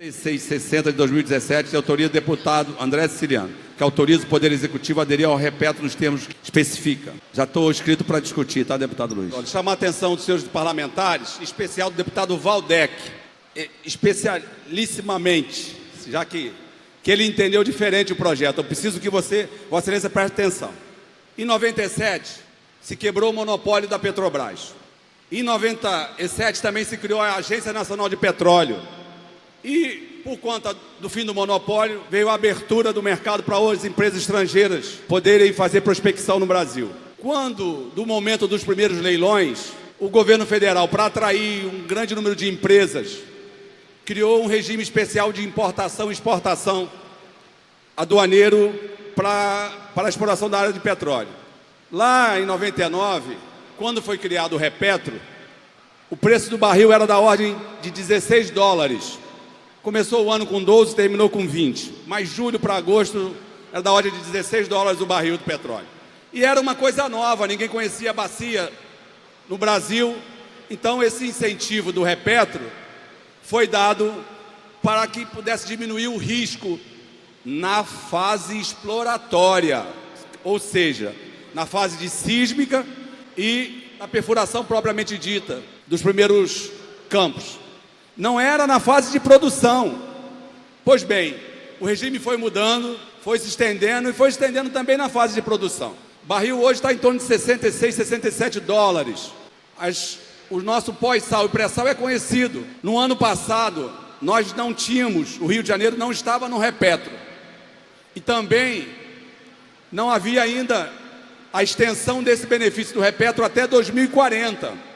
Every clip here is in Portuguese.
660 de 2017, de autoria do deputado André Siciliano, que autoriza o Poder Executivo a aderir ao repetro nos termos que especifica. Já estou inscrito para discutir, tá, deputado Luiz? Olha, chamar a atenção dos senhores parlamentares, em especial do deputado Valdec, especialissimamente, já que ele entendeu diferente o projeto. Eu preciso que Vossa Excelência preste atenção. Em 97, se quebrou o monopólio da Petrobras. Em 97 também se criou a Agência Nacional de Petróleo. E, por conta do fim do monopólio, veio a abertura do mercado para outras empresas estrangeiras poderem fazer prospecção no Brasil. Quando, do momento dos primeiros leilões, o governo federal, para atrair um grande número de empresas, criou um regime especial de importação e exportação aduaneiro para a exploração da área de petróleo. Lá em 99, quando foi criado o Repetro, o preço do barril era da ordem de $16. Começou o ano com 12, terminou com 20. Mas julho para agosto era da ordem de $16 o barril do petróleo. E era uma coisa nova, ninguém conhecia a bacia no Brasil. Então esse incentivo do Repetro foi dado para que pudesse diminuir o risco na fase exploratória, ou seja, na fase de sísmica e na perfuração propriamente dita dos primeiros campos. Não era na fase de produção. Pois bem, o regime foi mudando, foi se estendendo e foi estendendo também na fase de produção. O barril hoje está em torno de 66, 67 dólares. O nosso pós-sal e pré-sal é conhecido. No ano passado, nós não tínhamos, o Rio de Janeiro não estava no Repetro. E também não havia ainda a extensão desse benefício do Repetro até 2040.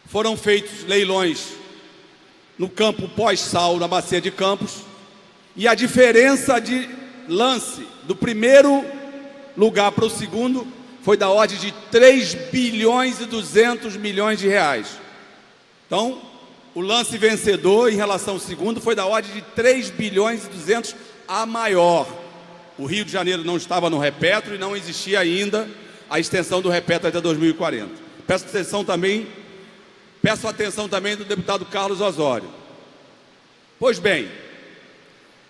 Foram feitos leilões no campo pós-sal, na bacia de Campos, e a diferença de lance do primeiro lugar para o segundo foi da ordem de 3 bilhões e 200 milhões de reais. Então, o lance vencedor em relação ao segundo foi da ordem de 3 bilhões e 200 a maior. O Rio de Janeiro não estava no Repetro e não existia ainda a extensão do Repetro até 2040. Peço atenção também do deputado Carlos Osório. Pois bem,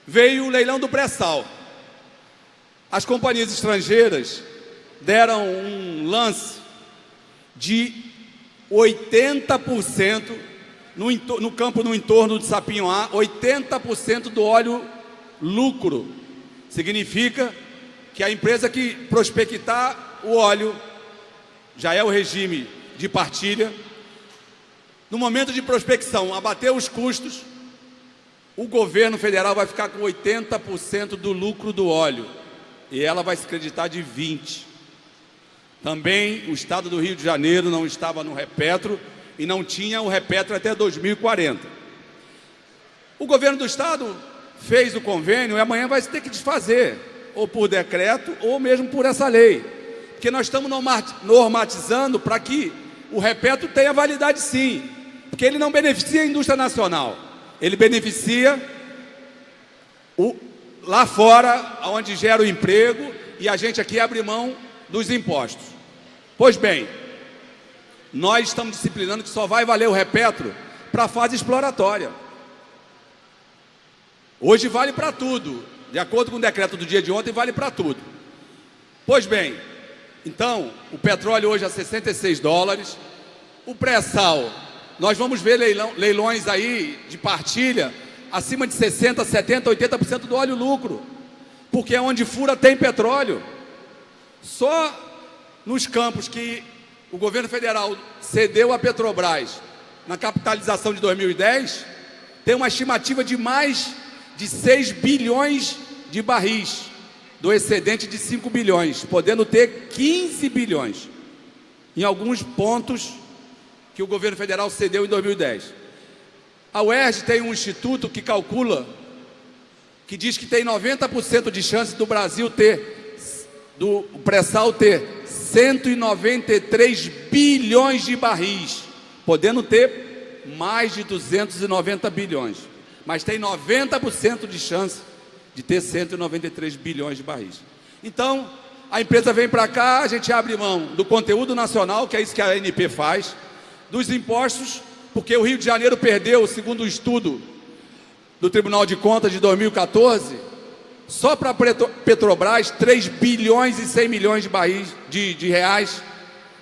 veio o leilão do pré-sal. As companhias estrangeiras deram um lance de 80% no campo no entorno de Sapinhoá, 80% do óleo lucro. Significa que a empresa que prospectar o óleo, já é o regime de partilha, no momento de prospecção, abater os custos, o governo federal vai ficar com 80% do lucro do óleo e ela vai se creditar de 20%. Também o estado do Rio de Janeiro não estava no Repetro e não tinha o Repetro até 2040. O governo do estado fez o convênio e amanhã vai ter que desfazer, ou por decreto ou mesmo por essa lei, porque nós estamos normatizando para que o Repetro tenha validade sim, porque ele não beneficia a indústria nacional, ele beneficia lá fora, onde gera o emprego, e a gente aqui abre mão dos impostos. Pois bem, nós estamos disciplinando que só vai valer o Repetro para a fase exploratória. Hoje vale para tudo, de acordo com o decreto do dia de ontem, vale para tudo. Pois bem, então, o petróleo hoje é $66, o pré-sal, nós vamos ver leilões aí de partilha acima de 60%, 70%, 80% do óleo lucro, porque é onde fura tem petróleo. Só nos campos que o governo federal cedeu à Petrobras na capitalização de 2010, tem uma estimativa de mais de 6 bilhões de barris, do excedente de 5 bilhões, podendo ter 15 bilhões, em alguns pontos que o governo federal cedeu em 2010. A UERJ tem um instituto que calcula, que diz que tem 90% de chance do Brasil do pré-sal ter 193 bilhões de barris, podendo ter mais de 290 bilhões, mas tem 90% de chance de ter 193 bilhões de barris. Então, a empresa vem para cá, a gente abre mão do conteúdo nacional, que é isso que a ANP faz, dos impostos, porque o Rio de Janeiro perdeu, segundo o estudo do Tribunal de Contas de 2014, só para a Petrobras, 3 bilhões e 100 milhões de barris de reais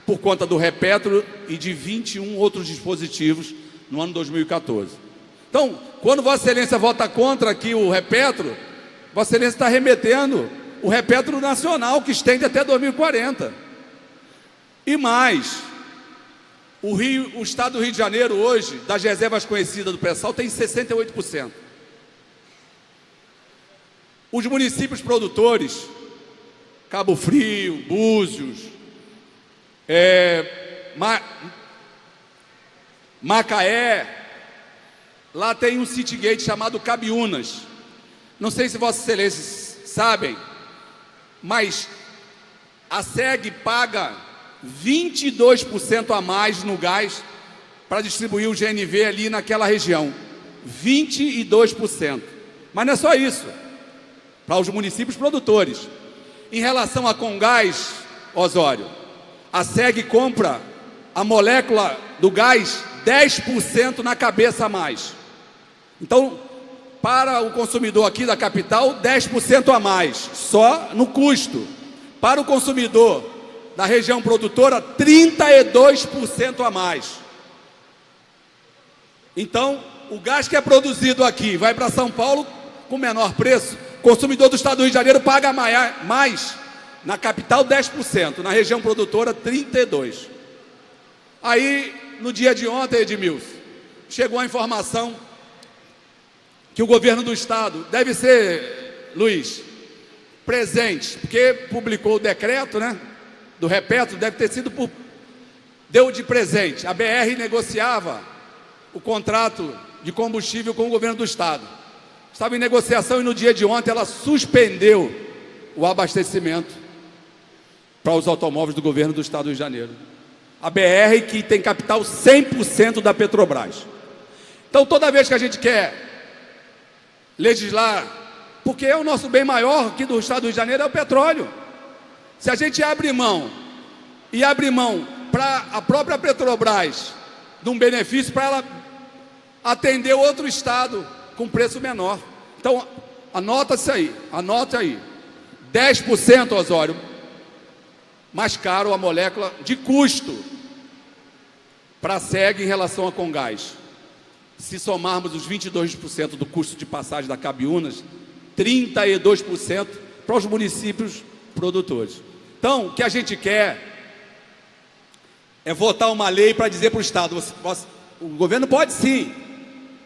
por conta do Repetro e de 21 outros dispositivos no ano 2014. Então, quando Vossa Excelência vota contra aqui o Repetro, Vossa Excelência está remetendo o Repetro nacional, que estende até 2040. E mais, o estado do Rio de Janeiro hoje, das reservas conhecidas do pré-sal, tem 68%. Os municípios produtores, Cabo Frio, Búzios, Macaé, lá tem um Citygate chamado Cabiúnas. Não sei se Vossas Excelências sabem, mas a SEG paga 22% a mais no gás para distribuir o GNV ali naquela região. 22%. Mas não é só isso, para os municípios produtores. Em relação a Comgás, Osório, a SEG compra a molécula do gás 10% na cabeça a mais. Então, para o consumidor aqui da capital, 10% a mais, só no custo. Para o consumidor da região produtora, 32% a mais. Então, o gás que é produzido aqui vai para São Paulo com menor preço. O consumidor do estado do Rio de Janeiro paga mais, na capital 10%, na região produtora 32%. Aí, no dia de ontem, Edmilson, chegou a informação que o governo do estado deve ser, Luiz, presente, porque publicou o decreto, né, do Repetro, deve ter sido deu de presente. A BR negociava o contrato de combustível com o governo do estado. Estava em negociação e no dia de ontem ela suspendeu o abastecimento para os automóveis do governo do estado do Rio de Janeiro. A BR, que tem capital 100% da Petrobras. Então, toda vez que a gente quer legislar, porque é o nosso bem maior aqui do estado do Rio de Janeiro, é o petróleo. Se a gente abre mão para a própria Petrobras de um benefício para ela atender outro estado com preço menor. Então, anota aí, 10%, Osório, mais caro a molécula de custo para a SEG em relação a Comgás. Se somarmos os 22% do custo de passagem da Cabiúnas, 32% para os municípios produtores. Então, o que a gente quer é votar uma lei para dizer para o Estado, o governo pode sim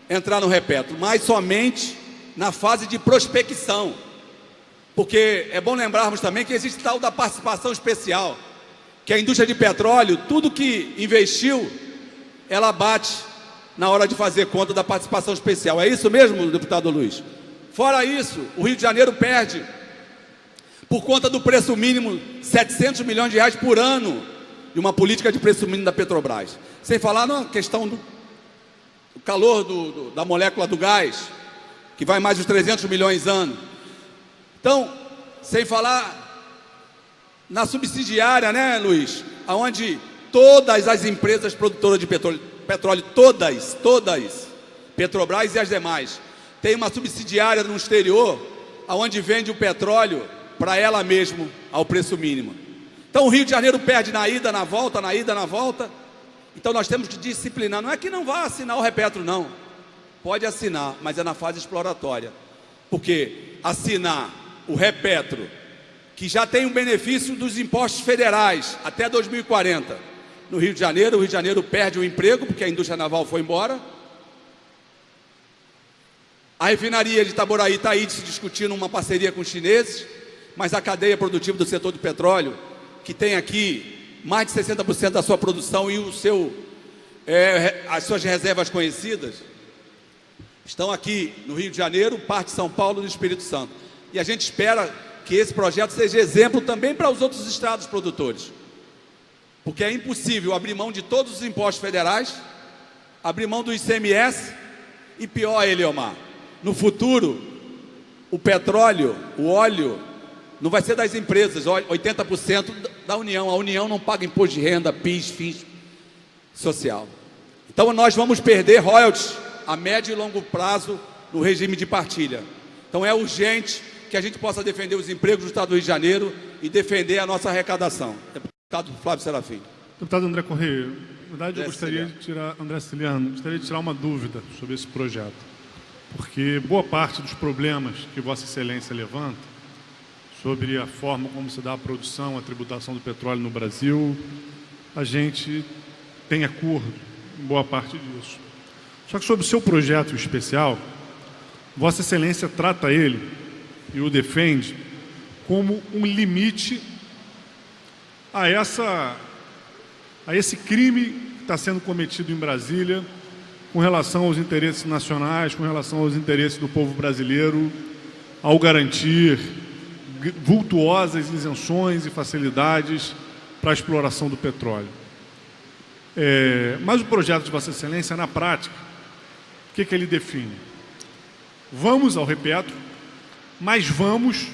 entrar no Repetro, mas somente na fase de prospecção. Porque é bom lembrarmos também que existe tal da participação especial, que a indústria de petróleo, tudo que investiu, ela bate na hora de fazer conta da participação especial. É isso mesmo, deputado Luiz? Fora isso, o Rio de Janeiro perde, por conta do preço mínimo, 700 milhões de reais por ano, de uma política de preço mínimo da Petrobras. Sem falar na questão do calor da molécula do gás, que vai mais de 300 milhões ano. Então, sem falar na subsidiária, né, Luiz? Onde todas as empresas produtoras de petróleo, todas, Petrobras e as demais, tem uma subsidiária no exterior, onde vende o petróleo para ela mesma, ao preço mínimo. Então o Rio de Janeiro perde na ida, na volta. Então nós temos que disciplinar. Não é que não vá assinar o Repetro, não. Pode assinar, mas é na fase exploratória. Porque assinar o Repetro, que já tem o benefício dos impostos federais até 2040, no Rio de Janeiro, o Rio de Janeiro perde o emprego, porque a indústria naval foi embora. A refinaria de Itaboraí está aí se discutindo uma parceria com os chineses, mas a cadeia produtiva do setor do petróleo, que tem aqui mais de 60% da sua produção e as suas reservas conhecidas, estão aqui no Rio de Janeiro, parte de São Paulo e do Espírito Santo. E a gente espera que esse projeto seja exemplo também para os outros estados produtores. Porque é impossível abrir mão de todos os impostos federais, abrir mão do ICMS e pior, Eliomar, no futuro, o petróleo, o óleo, não vai ser das empresas, 80% da União. A União não paga imposto de renda, PIS, FIS social. Então nós vamos perder royalties a médio e longo prazo no regime de partilha. Então é urgente que a gente possa defender os empregos do Estado do Rio de Janeiro e defender a nossa arrecadação. Deputado Flávio Serafim. Deputado André Correia, na verdade eu gostaria de tirar uma dúvida sobre esse projeto, porque boa parte dos problemas que Vossa Excelência levanta sobre a forma como se dá a produção, a tributação do petróleo no Brasil, a gente tem acordo em boa parte disso. Só que sobre o seu projeto especial, Vossa Excelência trata ele e o defende como um limite a esse crime que está sendo cometido em Brasília com relação aos interesses nacionais, com relação aos interesses do povo brasileiro, ao garantir vultuosas isenções e facilidades para a exploração do petróleo. Mas o projeto de Vossa Excelência, na prática, o que ele define? Vamos ao repetro, mas vamos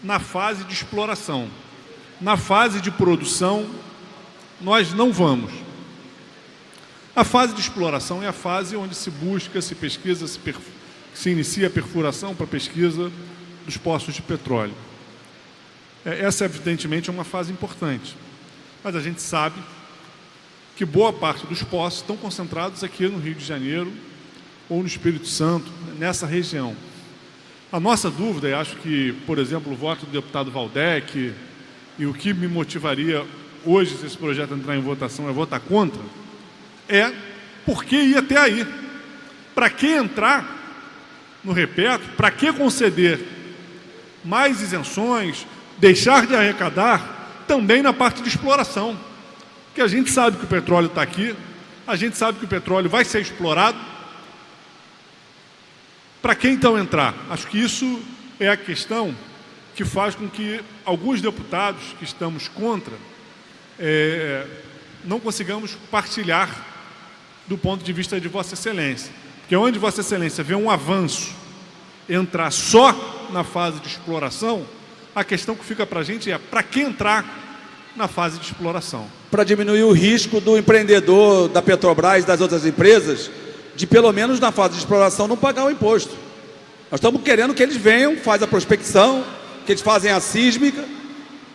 na fase de exploração. Na fase de produção, nós não vamos. A fase de exploração é a fase onde se busca, se pesquisa, se inicia a perfuração para a pesquisa dos poços de petróleo. Essa, evidentemente, é uma fase importante. Mas a gente sabe que boa parte dos poços estão concentrados aqui no Rio de Janeiro ou no Espírito Santo, nessa região. A nossa dúvida, e acho que, por exemplo, o voto do deputado Valdec, e o que me motivaria hoje, se esse projeto entrar em votação, é votar contra, é por que ir até aí? Para que entrar no repetro? Para que conceder mais isenções, deixar de arrecadar também na parte de exploração? Porque a gente sabe que o petróleo está aqui, a gente sabe que o petróleo vai ser explorado. Para que então entrar? Acho que isso é a questão que faz com que alguns deputados que estamos contra não consigamos partilhar do ponto de vista de Vossa Excelência. Porque onde Vossa Excelência vê um avanço entrar só na fase de exploração, a questão que fica para a gente é para que entrar na fase de exploração? Para diminuir o risco do empreendedor da Petrobras e das outras empresas de, pelo menos na fase de exploração, não pagar o imposto. Nós estamos querendo que eles venham, fazem a prospecção, que eles fazem a sísmica,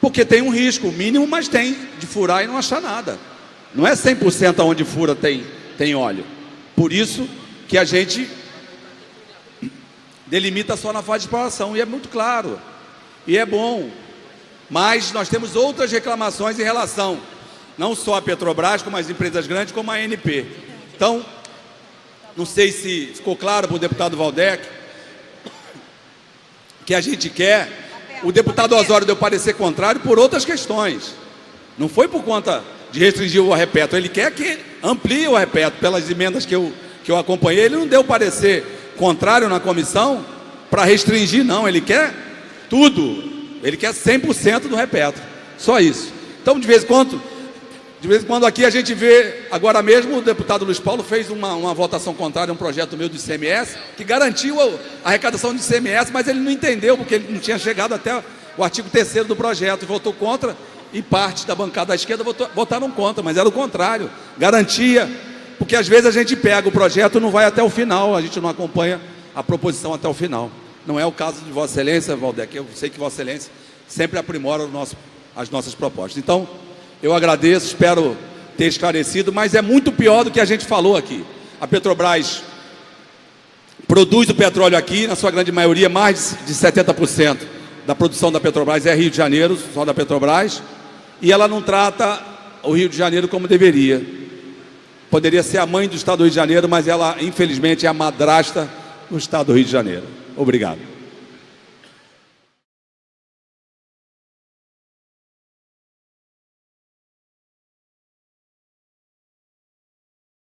porque tem um risco mínimo, mas tem de furar e não achar nada. Não é 100% onde fura tem óleo. Por isso que a gente delimita só na fase de exploração, e é muito claro, e é bom. Mas nós temos outras reclamações em relação, não só a Petrobras, como as empresas grandes, como a ANP. Então, não sei se ficou claro para o deputado Valdec que a gente quer. O deputado Osório deu parecer contrário por outras questões. Não foi por conta de restringir o repetro. Ele quer que amplie o repetro. Pelas emendas que eu acompanhei, ele não deu parecer contrário na comissão para restringir, não. Ele quer tudo. Ele quer 100% do repetro. Só isso. Então, de vez em quando aqui a gente vê, agora mesmo o deputado Luiz Paulo fez uma votação contrária a um projeto meu do ICMS, que garantiu a arrecadação do ICMS, mas ele não entendeu, porque ele não tinha chegado até o artigo 3º do projeto, e votou contra, e parte da bancada da esquerda votaram contra, mas era o contrário, garantia, porque às vezes a gente pega o projeto e não vai até o final, a gente não acompanha a proposição até o final. Não é o caso de Vossa Excelência, Valdec, eu sei que Vossa Excelência sempre aprimora as nossas propostas. Então, eu agradeço, espero ter esclarecido, mas é muito pior do que a gente falou aqui. A Petrobras produz o petróleo aqui, na sua grande maioria, mais de 70% da produção da Petrobras é Rio de Janeiro, só da Petrobras, e ela não trata o Rio de Janeiro como deveria. Poderia ser a mãe do Estado do Rio de Janeiro, mas ela, infelizmente, é a madrasta do Estado do Rio de Janeiro. Obrigado.